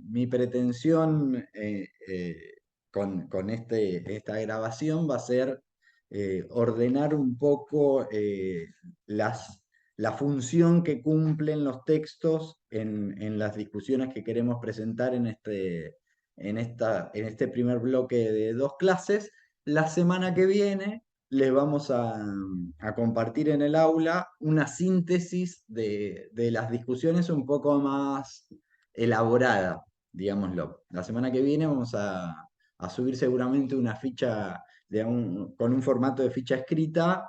Mi pretensión con esta grabación va a ser ordenar un poco la función que cumplen los textos en las discusiones que queremos presentar en este primer bloque de dos clases. La semana que viene les vamos a compartir en el aula una síntesis de las discusiones un poco más elaborada, digámoslo. La semana que viene vamos a subir seguramente una ficha con un formato de ficha escrita,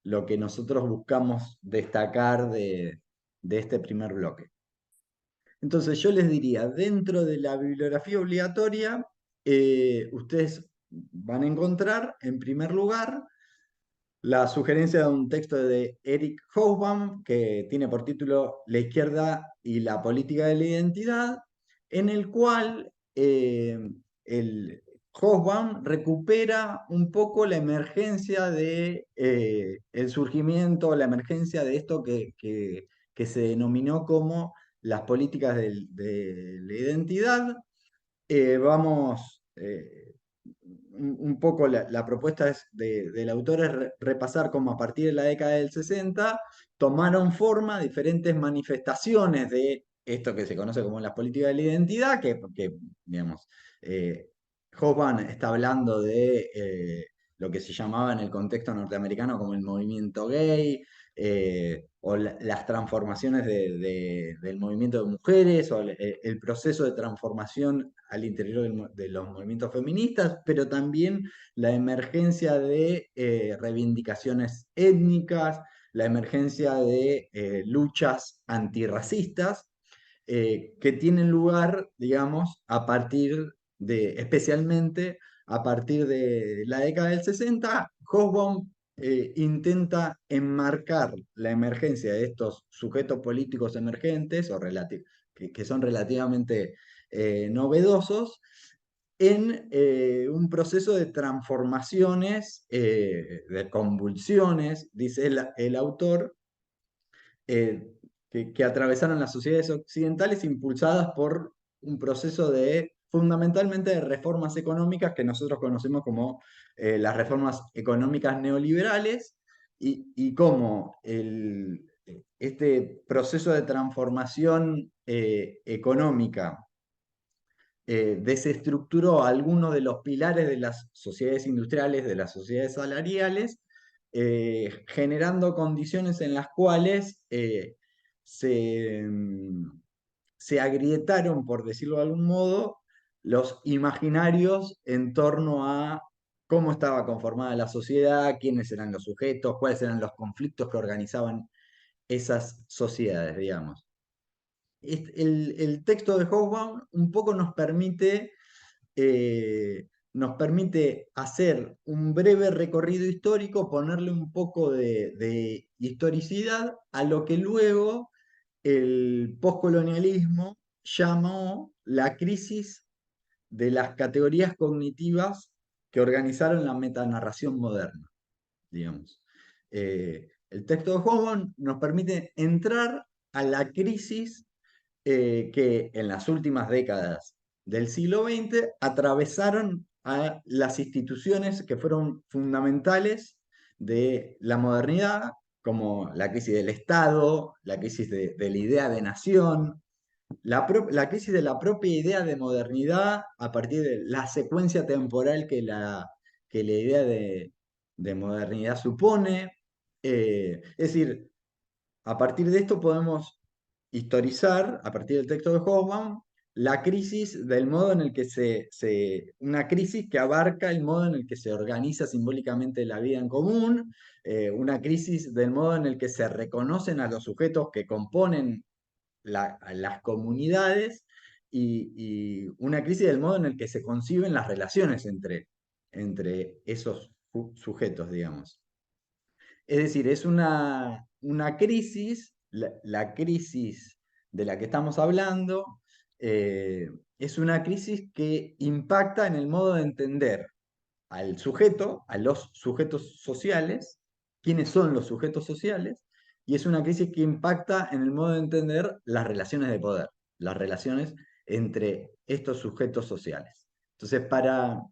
lo que nosotros buscamos destacar de este primer bloque. Entonces yo les diría, dentro de la bibliografía obligatoria, ustedes van a encontrar, en primer lugar, la sugerencia de un texto de Eric Hobsbawm que tiene por título La izquierda y la política de la identidad, en el cual Hobsbawm recupera un poco la emergencia el surgimiento, la emergencia de esto que se denominó como las políticas de la identidad. Vamos, un poco la propuesta del autor es repasar cómo a partir de la década del 60 tomaron forma diferentes manifestaciones de esto que se conoce como las políticas de la identidad, digamos, eh, Hoffman está hablando de lo que se llamaba en el contexto norteamericano como el movimiento gay, o las transformaciones del movimiento de mujeres, o el proceso de transformación al interior de los movimientos feministas, pero también la emergencia de reivindicaciones étnicas, la emergencia de luchas antirracistas, que tienen lugar, digamos, especialmente a partir de la década del 60. Hobsbawm intenta enmarcar la emergencia de estos sujetos políticos emergentes que son relativamente novedosos en un proceso de transformaciones, de convulsiones, dice el autor, eh, que atravesaron las sociedades occidentales impulsadas por un proceso fundamentalmente de reformas económicas que nosotros conocemos como las reformas económicas neoliberales, y cómo este proceso de transformación económica desestructuró algunos de los pilares de las sociedades industriales, de las sociedades salariales, generando condiciones en las cuales se, mm, se agrietaron, por decirlo de algún modo, los imaginarios en torno a cómo estaba conformada la sociedad, quiénes eran los sujetos, cuáles eran los conflictos que organizaban esas sociedades, digamos. El texto de Hobsbawm un poco nos permite hacer un breve recorrido histórico, ponerle un poco de historicidad a lo que luego el postcolonialismo llamó la crisis de las categorías cognitivas que organizaron la metanarración moderna, digamos. El texto de Hobsbawm nos permite entrar a la crisis que en las últimas décadas del siglo XX atravesaron a las instituciones que fueron fundamentales de la modernidad, como la crisis del Estado, la crisis de la idea de nación, la crisis de la propia idea de modernidad a partir de la secuencia temporal que la idea de modernidad supone. Es decir, a partir de esto podemos historizar, a partir del texto de Hobsbawm, la crisis del modo en el que una crisis que abarca el modo en el que se organiza simbólicamente la vida en común, una crisis del modo en el que se reconocen a los sujetos que componen a las comunidades, y una crisis del modo en el que se conciben las relaciones entre esos sujetos, digamos. Es decir, es una crisis, la crisis de la que estamos hablando, es una crisis que impacta en el modo de entender al sujeto, a los sujetos sociales, quiénes son los sujetos sociales, y es una crisis que impacta en el modo de entender las relaciones de poder. las relaciones entre estos sujetos sociales. Entonces, para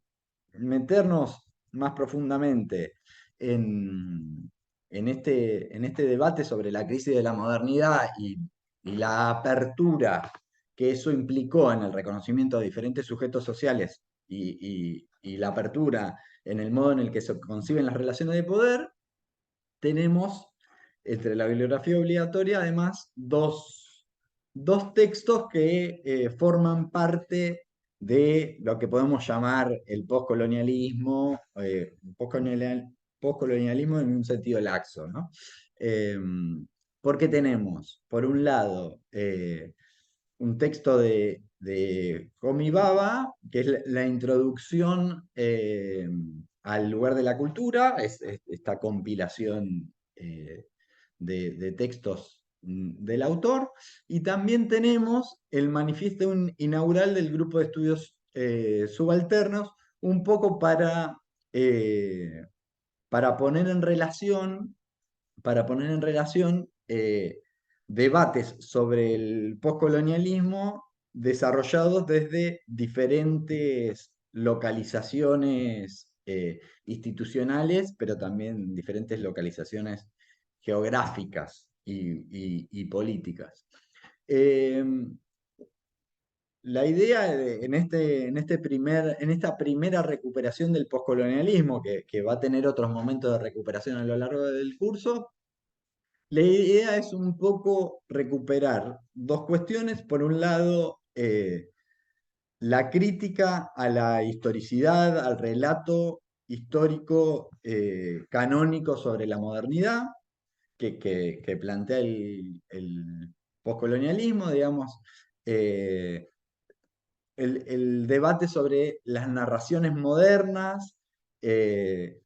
meternos más profundamente en, en este debate sobre la crisis de la modernidad y la apertura que eso implicó en el reconocimiento de diferentes sujetos sociales y la apertura en el modo en el que se conciben las relaciones de poder, tenemos entre la bibliografía obligatoria además dos textos que forman parte de lo que podemos llamar el postcolonialismo, postcolonialismo en un sentido laxo, ¿no? Eh, Porque tenemos, por un lado, un texto de Homi Bhabha, que es la introducción al lugar de la cultura, esta compilación de textos del autor, y también tenemos el manifiesto inaugural del grupo de estudios subalternos, un poco para poner en relación debates sobre el postcolonialismo desarrollados desde diferentes localizaciones institucionales, pero también diferentes localizaciones geográficas y políticas. Eh, la idea en esta primera recuperación del postcolonialismo, que va a tener otros momentos de recuperación a lo largo del curso, la idea es un poco recuperar dos cuestiones. Por un lado, la crítica a la historicidad, al relato histórico canónico sobre la modernidad que plantea el poscolonialismo, digamos, eh, el debate sobre las narraciones modernas,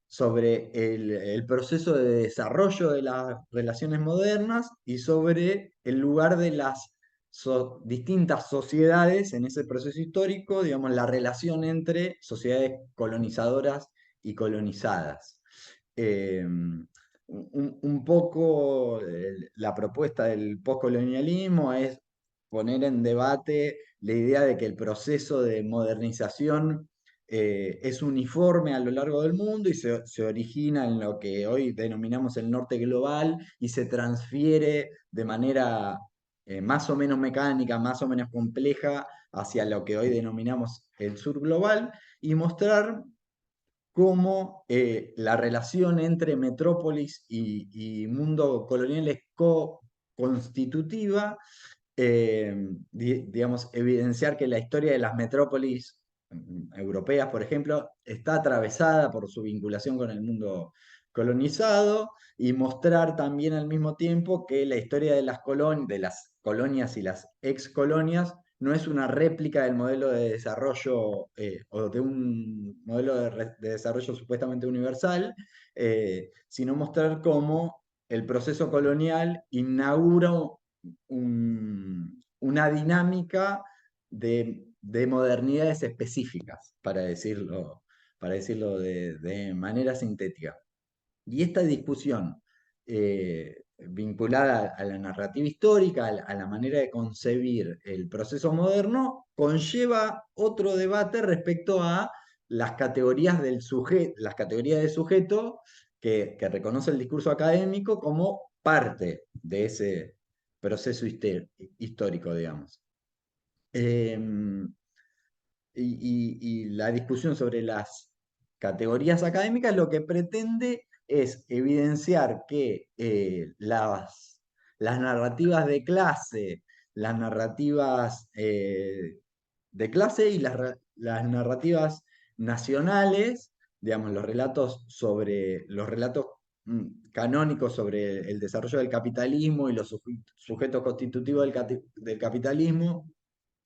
sobre el proceso de desarrollo de las relaciones modernas y sobre el lugar de las distintas sociedades en ese proceso histórico, digamos, la relación entre sociedades colonizadoras y colonizadas. Un poco la propuesta del postcolonialismo es poner en debate la idea de que el proceso de modernización es uniforme a lo largo del mundo y se origina en lo que hoy denominamos el norte global y se transfiere de manera más o menos mecánica, más o menos compleja hacia lo que hoy denominamos el sur global y mostrar cómo la relación entre metrópolis y mundo colonial es co-constitutiva, digamos, evidenciar que la historia de las metrópolis europeas, por ejemplo, está atravesada por su vinculación con el mundo colonizado y mostrar también al mismo tiempo que la historia de las colonias y las excolonias no es una réplica del modelo de desarrollo o de un modelo de desarrollo supuestamente universal, sino mostrar cómo el proceso colonial inaugura una dinámica de modernidades específicas, para decirlo de manera sintética. Y esta discusión vinculada a la narrativa histórica, a la manera de concebir el proceso moderno, conlleva otro debate respecto a las categorías las categorías de sujeto que reconoce el discurso académico como parte de ese proceso histórico, digamos. Em, y la discusión sobre las categorías académicas lo que pretende es evidenciar que las narrativas de clase, las narrativas de clase y las narrativas nacionales, digamos, los relatos canónicos sobre el desarrollo del capitalismo y los sujetos constitutivos del capitalismo,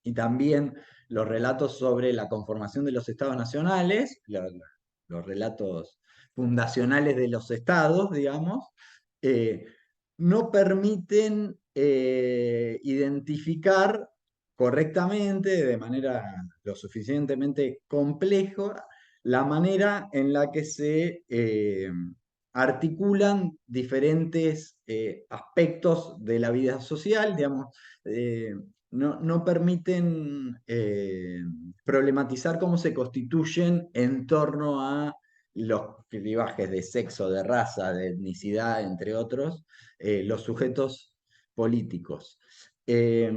y también los relatos sobre la conformación de los estados nacionales, los relatos fundacionales de los estados, digamos, eh, no permiten identificar correctamente, de manera lo suficientemente compleja, la manera en la que se articulan diferentes aspectos de la vida social, digamos. no permiten problematizar cómo se constituyen en torno a los clivajes de sexo, de raza, de etnicidad, entre otros, los sujetos políticos. Eh,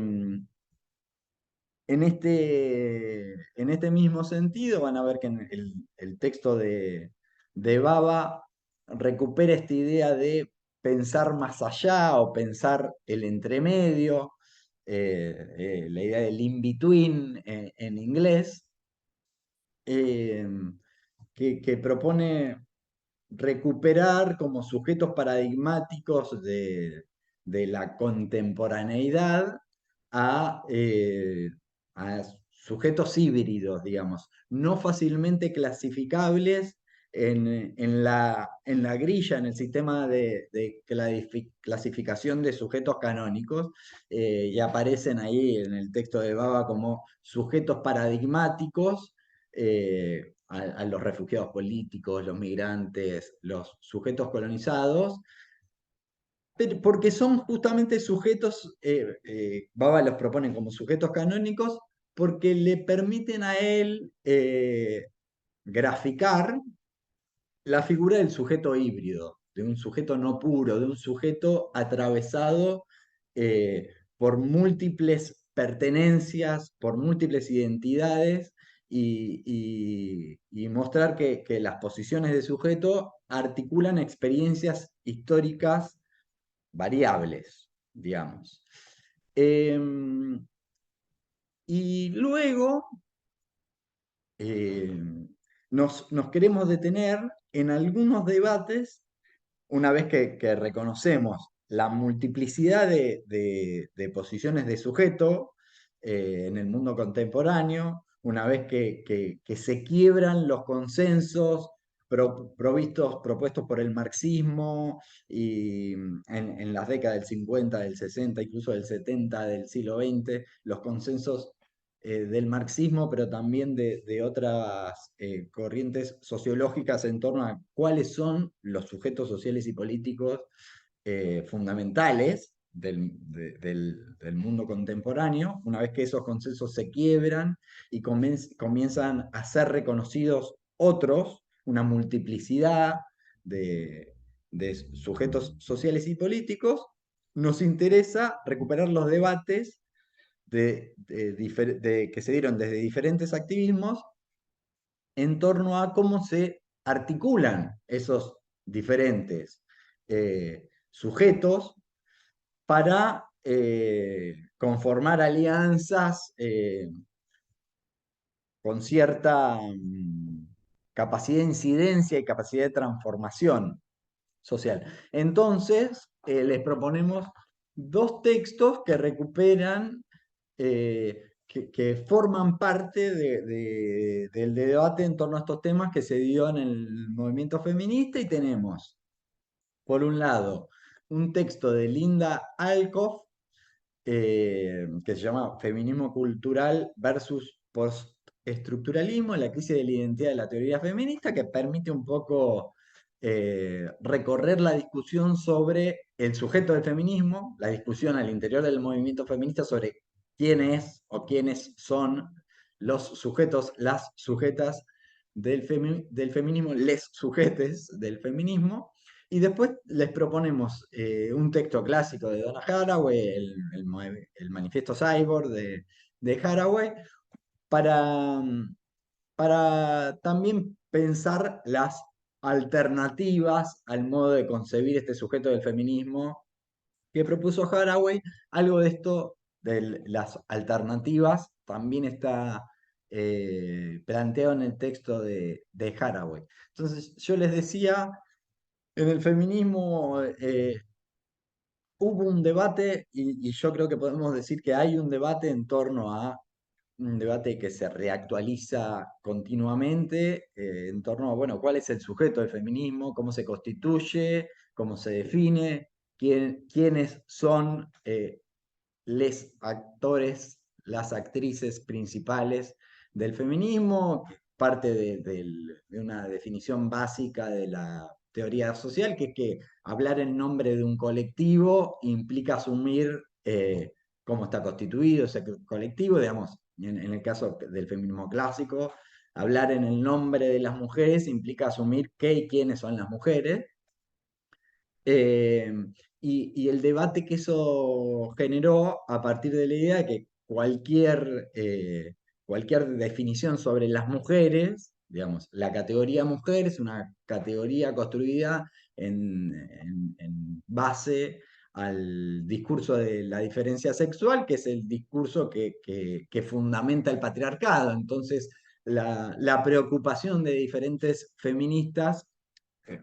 en este mismo sentido, van a ver que en el texto de Baba recupera esta idea de pensar más allá o pensar el entremedio, la idea del in-between en inglés, eh, que propone recuperar como sujetos paradigmáticos de la contemporaneidad a sujetos híbridos, digamos, no fácilmente clasificables en la grilla, en el sistema de clasificación de sujetos canónicos, y aparecen ahí en el texto de Baba como sujetos paradigmáticos a los refugiados políticos, los migrantes, los sujetos colonizados, porque son justamente sujetos, Baba los propone como sujetos canónicos, porque le permiten a él graficar la figura del sujeto híbrido, de un sujeto no puro, de un sujeto atravesado por múltiples pertenencias, por múltiples identidades, y mostrar que las posiciones de sujeto articulan experiencias históricas variables, digamos. Em, y luego eh, nos queremos detener en algunos debates una vez que reconocemos la multiplicidad de posiciones de sujeto en el mundo contemporáneo, una vez que se quiebran los consensos propuestos por el marxismo y en las décadas del 50, del 60, incluso del 70 del siglo XX, los consensos del marxismo, pero también de otras corrientes sociológicas en torno a cuáles son los sujetos sociales y políticos fundamentales del mundo contemporáneo. Una vez que esos consensos se quiebran y comienzan a ser reconocidos otros, una multiplicidad de, de sujetos sociales y políticos, nos interesa recuperar los debates que se dieron desde diferentes activismos en torno a cómo se articulan esos diferentes sujetos para conformar alianzas con cierta capacidad de incidencia y capacidad de transformación social. Entonces, les proponemos dos textos que recuperan que forman parte del debate en torno a estos temas que se dio en el movimiento feminista, y tenemos, por un lado, un texto de Linda Alcoff que se llama Feminismo Cultural versus Postestructuralismo, la crisis de la identidad de la teoría feminista, que permite un poco recorrer la discusión sobre el sujeto del feminismo, la discusión al interior del movimiento feminista sobre quién es o quiénes son los sujetos, las sujetas del feminismo, les sujetes del feminismo. Y después les proponemos un texto clásico de Donna Haraway, el Manifiesto Cyborg de Haraway, para, para también pensar las alternativas al modo de concebir este sujeto del feminismo que propuso Haraway. Algo de esto, de las alternativas, también está planteado en el texto de Haraway. Entonces, yo les decía, en el feminismo hubo un debate, y yo creo que podemos decir que hay un debate en torno a un debate que se reactualiza continuamente en torno a, bueno, cuál es el sujeto del feminismo, cómo se constituye, cómo se define, quiénes son les actores, las actrices principales del feminismo, parte de una definición básica de la teoría social, que es que hablar en nombre de un colectivo implica asumir cómo está constituido ese colectivo, digamos, en el caso del feminismo clásico, hablar en el nombre de las mujeres implica asumir qué y quiénes son las mujeres. Eh, y el debate que eso generó a partir de la idea de que cualquier definición sobre las mujeres, digamos, la categoría mujer es una categoría construida en base al discurso de la diferencia sexual, que es el discurso que fundamenta el patriarcado. Entonces, la preocupación de diferentes feministas,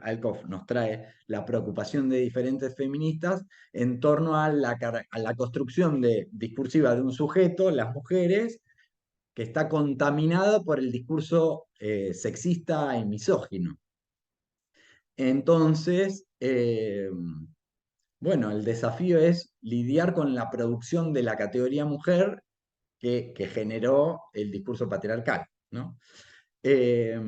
Alcoff nos trae la preocupación de diferentes feministas en torno a la construcción discursiva de un sujeto, las mujeres, que está contaminado por el discurso sexista y misógino. Entonces, bueno, el desafío es lidiar con la producción de la categoría mujer que generó el discurso patriarcal, ¿no? Eh,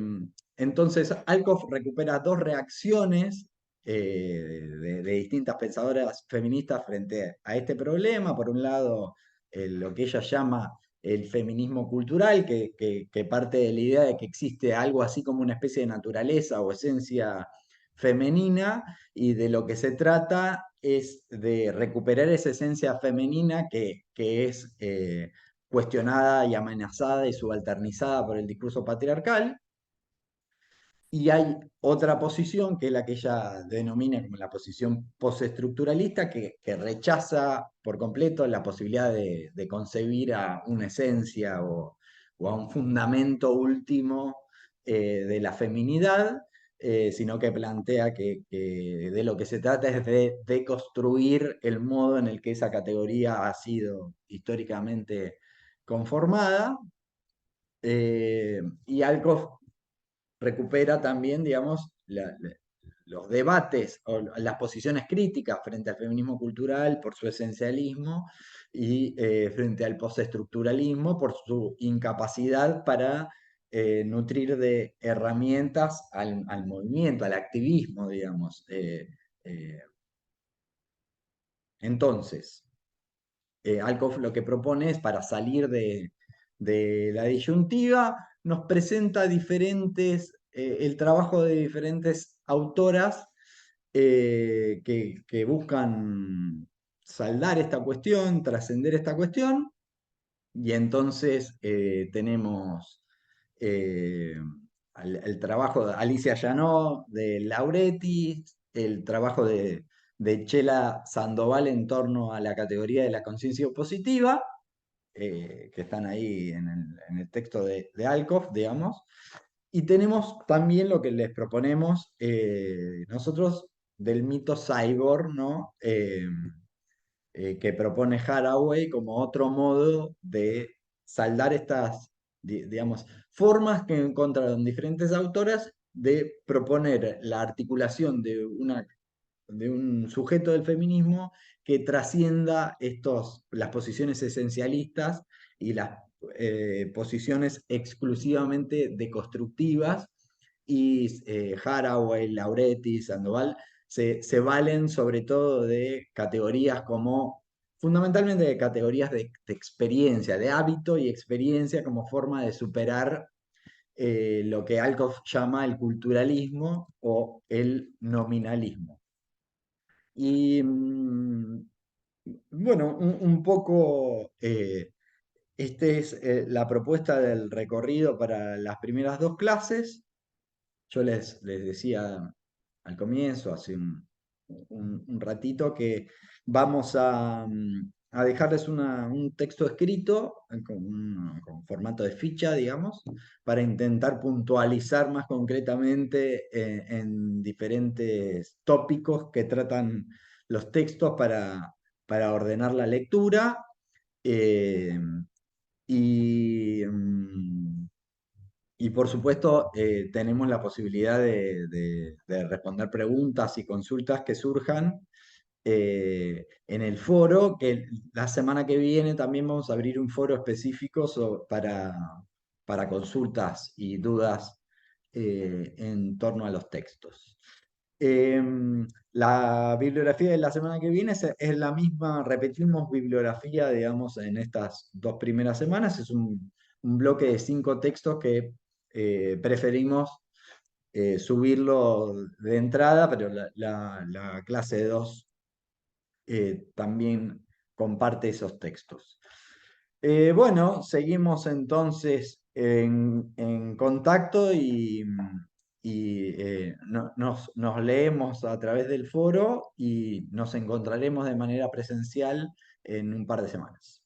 entonces, Alcoff recupera dos reacciones de distintas pensadoras feministas frente a este problema. Por un lado, lo que ella llama el feminismo cultural, que parte de la idea de que existe algo así como una especie de naturaleza o esencia femenina, y de lo que se trata es de recuperar esa esencia femenina que es cuestionada y amenazada y subalternizada por el discurso patriarcal. Y hay otra posición, que es la que ella denomina como la posición postestructuralista, que rechaza por completo la posibilidad de concebir a una esencia o a un fundamento último de la feminidad, sino que plantea que de lo que se trata es de deconstruir el modo en el que esa categoría ha sido históricamente conformada. Y Alcoff recupera también, digamos, los debates o las posiciones críticas frente al feminismo cultural por su esencialismo y frente al postestructuralismo por su incapacidad para nutrir de herramientas al movimiento, al activismo, digamos. Eh, entonces, Alcoff lo que propone es, para salir de la disyuntiva, nos presenta el trabajo de diferentes autoras que buscan saldar esta cuestión, trascender esta cuestión, y entonces tenemos eh, el trabajo de Alicia Janó, de Lauretti, el trabajo de Chela Sandoval en torno a la categoría de la conciencia positiva, que están ahí en el texto de Alcoff, digamos. Y tenemos también lo que les proponemos nosotros del mito cyborg, ¿no? Que propone Haraway como otro modo de saldar estas, digamos, formas que encontraron diferentes autoras de proponer la articulación de un sujeto del feminismo que trascienda las posiciones esencialistas y las posiciones exclusivamente deconstructivas. Y Haraway, Lauretti, Sandoval se valen sobre todo de categorías como, fundamentalmente de categorías de experiencia, de hábito y experiencia como forma de superar lo que Alcoff llama el culturalismo o el nominalismo. Y bueno, un poco esta es la propuesta del recorrido para las primeras dos clases. Yo les decía al comienzo, hace un ratito, que vamos a dejarles un texto escrito con formato de ficha, digamos, para intentar puntualizar más concretamente en diferentes tópicos que tratan los textos para ordenar la lectura. eh, y, y por supuesto, tenemos la posibilidad de responder preguntas y consultas que surjan en el foro, que la semana que viene también vamos a abrir un foro específico para consultas y dudas en torno a los textos. La bibliografía de la semana que viene es la misma, repetimos bibliografía, digamos, en estas 2 primeras semanas. Es un bloque de 5 textos que preferimos subirlo de entrada, pero la clase de 2 también comparte esos textos. Bueno, seguimos entonces en contacto y nos leemos a través del foro y nos encontraremos de manera presencial en un par de semanas.